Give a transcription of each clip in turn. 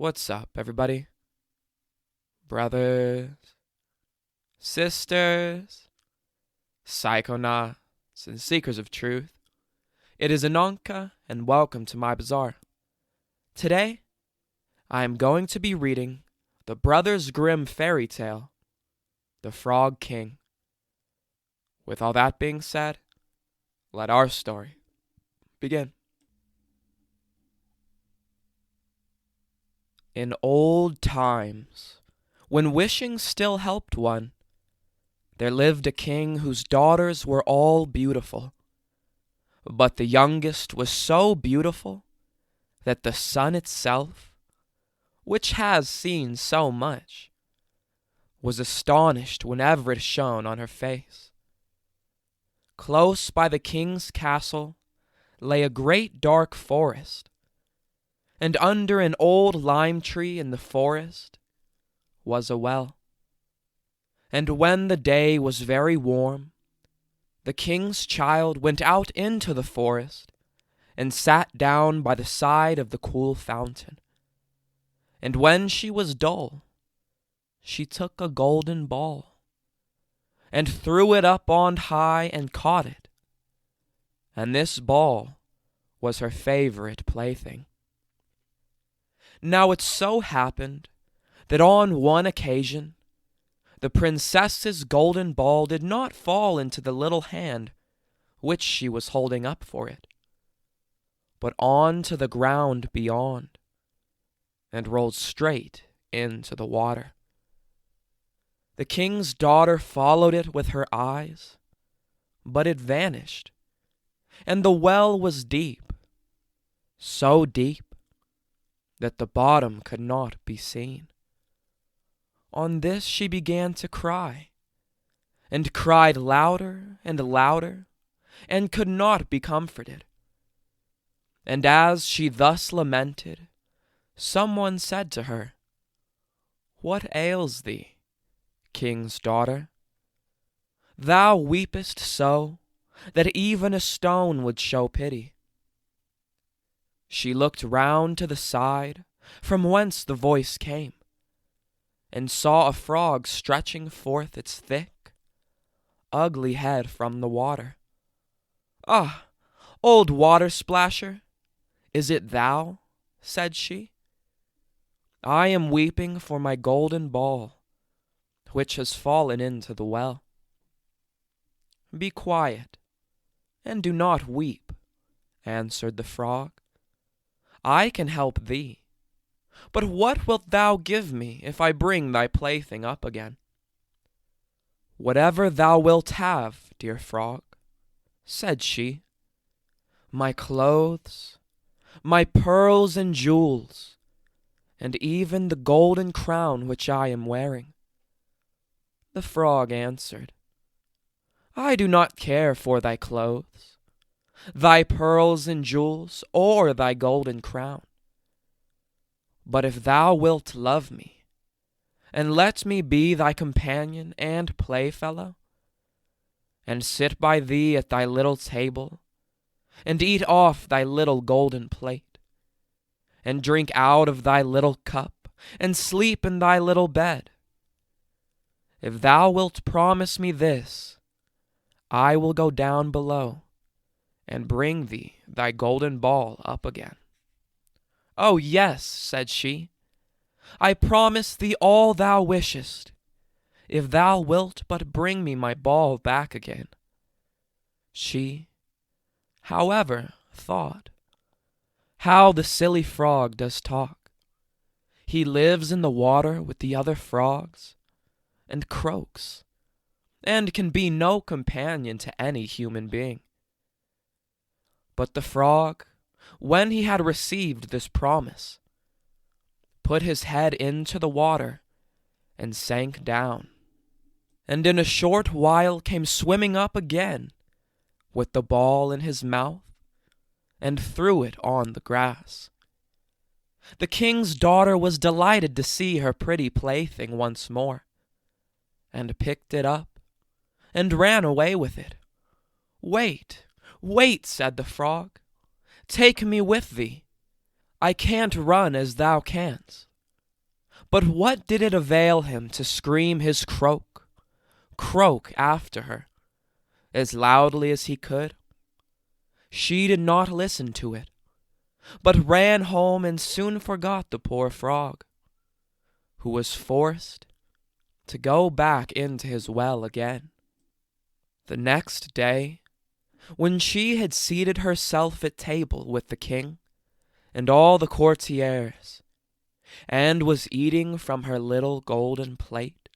What's up, everybody? Brothers, sisters, psychonauts, and seekers of truth. It is Ananka, and welcome to my bazaar. Today, I am going to be reading the Brothers Grimm fairy tale, The FrogKing. With all that being said, let our story begin. In old times, when wishing still helped one, there lived a king whose daughters were all beautiful. But the youngest was so beautiful that the sun itself, which has seen so much, was astonished whenever it shone on her face. Close by the king's castle lay a great dark forest, and under an old lime tree in the forest was a well. And when the day was very warm, the king's child went out into the forest and sat down by the side of the cool fountain. And when she was dull, she took a golden ball and threw it up on high and caught it. And this ball was her favorite plaything. Now it so happened that on one occasion the princess's golden ball did not fall into the little hand which she was holding up for it, but on to the ground beyond, and rolled straight into the water. The king's daughter followed it with her eyes, but it vanished, and the well was deep, so deep that the bottom could not be seen. On this she began to cry, and cried louder and louder, and could not be comforted. And as she thus lamented, someone said to her, "What ails thee, king's daughter? Thou weepest so that even a stone would show pity." She looked round to the side from whence the voice came, and saw a frog stretching forth its thick, ugly head from the water. "Ah, old water splasher, is it thou?" said she. "I am weeping for my golden ball, which has fallen into the well." "Be quiet, and do not weep," answered the frog. "I can help thee. But what wilt thou give me if I bring thy plaything up again?" "Whatever thou wilt have, dear frog," said she. "My clothes, my pearls and jewels, and even the golden crown which I am wearing." The frog answered, "I do not care for thy clothes, thy pearls and jewels, or thy golden crown. But if thou wilt love me, and let me be thy companion and playfellow, and sit by thee at thy little table, and eat off thy little golden plate, and drink out of thy little cup, and sleep in thy little bed, if thou wilt promise me this, I will go down below and bring thee thy golden ball up again." "Oh, yes," said she, "I promise thee all thou wishest, if thou wilt but bring me my ball back again." She, however, thought, "How the silly frog does talk! He lives in the water with the other frogs, and croaks, and can be no companion to any human being." But the frog, when he had received this promise, put his head into the water and sank down, and in a short while came swimming up again with the ball in his mouth, and threw it on the grass. The king's daughter was delighted to see her pretty plaything once more, and picked it up and ran away with it. "Wait, wait," said the frog. "Take me with thee. I can't run as thou canst, But what did it avail him to scream his croak, croak after her, as loudly as he could? She did not listen to it, but ran home and soon forgot the poor frog, who was forced to go back into his well again. The next day, when she had seated herself at table with the king and all the courtiers, and was eating from her little golden plate,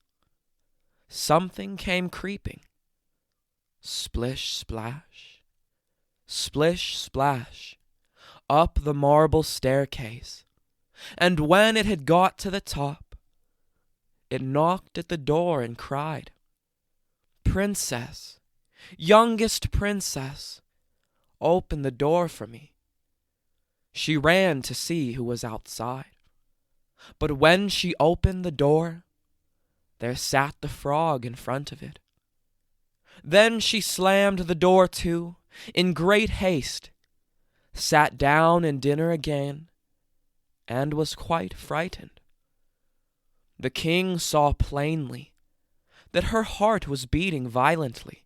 something came creeping, splish splash, splish splash, up the marble staircase, and when it had got to the top, it knocked at the door and cried, "Princess, youngest princess, open the door for me." She ran to see who was outside, but when she opened the door, there sat the frog in front of it. Then she slammed the door to, in great haste, sat down in dinner again, and was quite frightened. The king saw plainly that her heart was beating violently,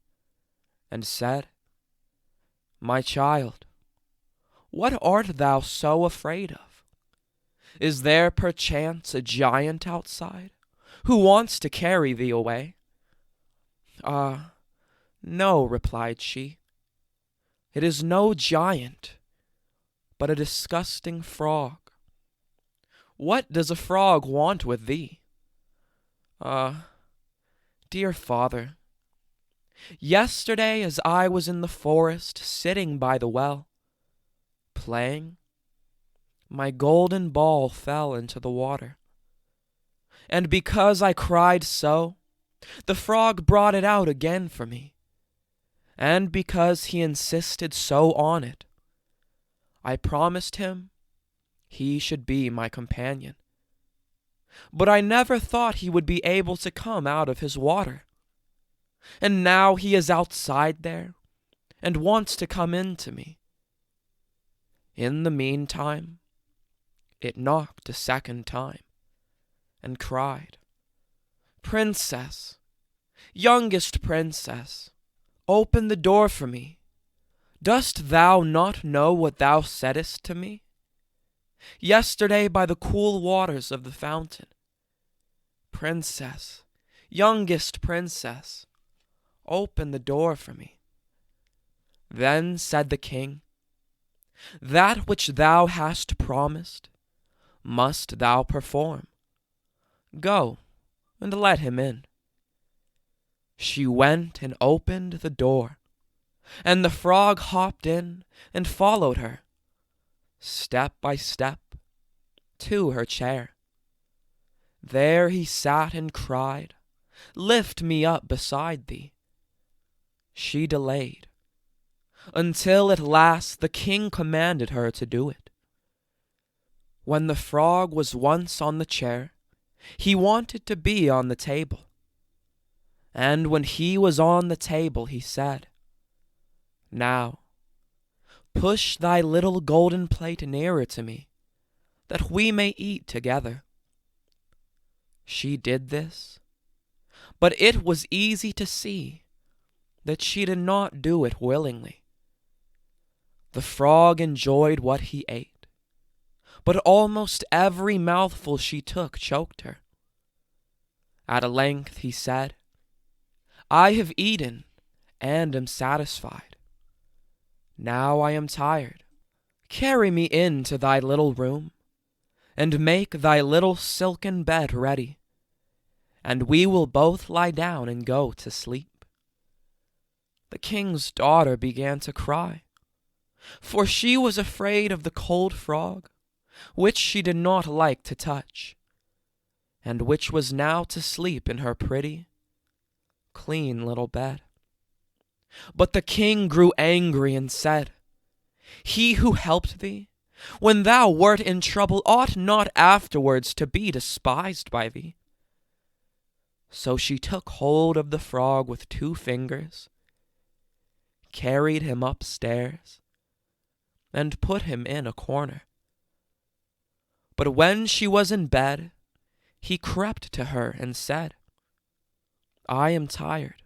and said, "My child, what art thou so afraid of? Is there perchance a giant outside, who wants to carry thee away?" "Ah, no," replied she. "It is no giant, but a disgusting frog." "What does a frog want with thee?" "Ah, dear father, yesterday as I was in the forest sitting by the well, playing, my golden ball fell into the water. And because I cried so, the frog brought it out again for me. And because he insisted so on it, I promised him he should be my companion. But I never thought he would be able to come out of his water. And now he is outside there and wants to come in to me." In the meantime, it knocked a second time and cried, "Princess, youngest princess, open the door for me. Dost thou not know what thou saidst to me yesterday by the cool waters of the fountain? Princess, youngest princess, open the door for me." Then said the king, "That which thou hast promised must thou perform. Go and let him in." She went and opened the door, and the frog hopped in and followed her, step by step, to her chair. There he sat and cried, "Lift me up beside thee." She delayed, until at last the king commanded her to do it. When the frog was once on the chair, he wanted to be on the table. And when he was on the table, he said, "Now, push thy little golden plate nearer to me, that we may eat together." She did this, but it was easy to see that she did not do it willingly. The frog enjoyed what he ate, but almost every mouthful she took choked her. At length he said, "I have eaten and am satisfied. Now I am tired. Carry me into thy little room, and make thy little silken bed ready, and we will both lie down and go to sleep." The king's daughter began to cry, for she was afraid of the cold frog, which she did not like to touch, and which was now to sleep in her pretty, clean little bed. But the king grew angry and said, "He who helped thee when thou wert in trouble ought not afterwards to be despised by thee." So she took hold of the frog with 2 fingers, carried him upstairs, and put him in a corner. But when she was in bed, he crept to her and said, "I am tired.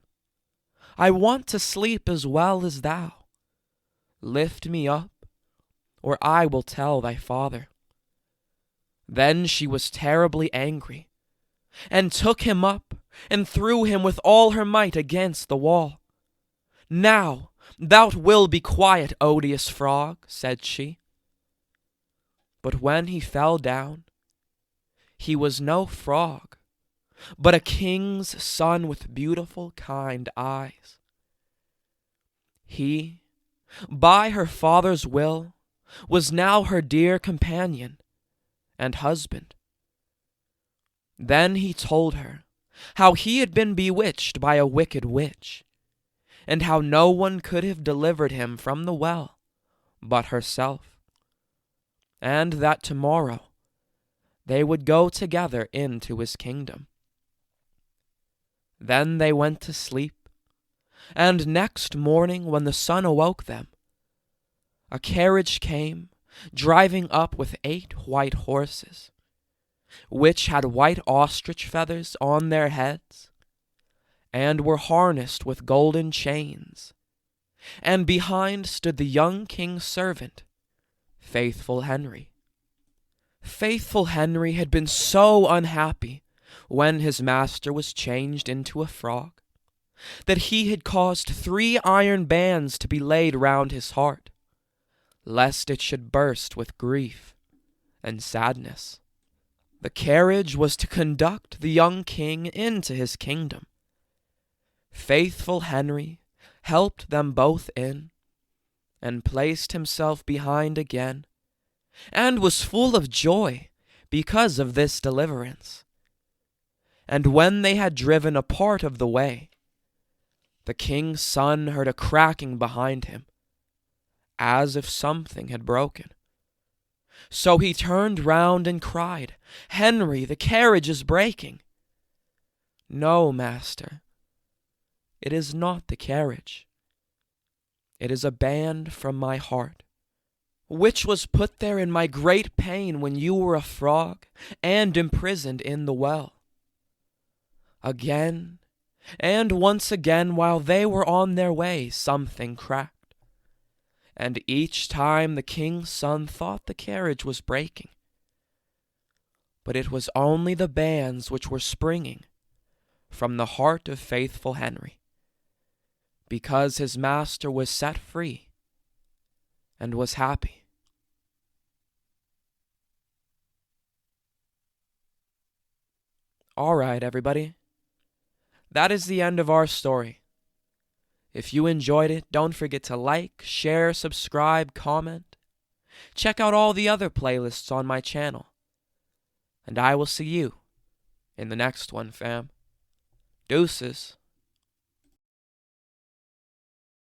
I want to sleep as well as thou. Lift me up, or I will tell thy father." Then she was terribly angry, and took him up and threw him with all her might against the wall. "Now thou wilt be quiet, odious frog," said she. But when he fell down, he was no frog, but a king's son with beautiful, kind eyes. He, by her father's will, was now her dear companion and husband. Then he told her how he had been bewitched by a wicked witch, and how no one could have delivered him from the well but herself, and that tomorrow they would go together into his kingdom. Then they went to sleep, and next morning when the sun awoke them, a carriage came driving up with 8 white horses, which had white ostrich feathers on their heads, and were harnessed with golden chains, and behind stood the young king's servant, Faithful Henry. Faithful Henry had been so unhappy when his master was changed into a frog, that he had caused 3 iron bands to be laid round his heart, lest it should burst with grief and sadness. The carriage was to conduct the young king into his kingdom. Faithful Henry helped them both in, and placed himself behind again, and was full of joy because of this deliverance. And when they had driven a part of the way, the king's son heard a cracking behind him, as if something had broken. So he turned round and cried, "Henry, the carriage is breaking." "No, master, it is not the carriage. It is a band from my heart, which was put there in my great pain when you were a frog and imprisoned in the well." Again, and once again, while they were on their way, something cracked, and each time the king's son thought the carriage was breaking. But it was only the bands which were springing from the heart of Faithful Henry, because his master was set free and was happy. All right, everybody. That is the end of our story. If you enjoyed it, don't forget to like, share, subscribe, comment. Check out all the other playlists on my channel. And I will see you in the next one, fam. Deuces.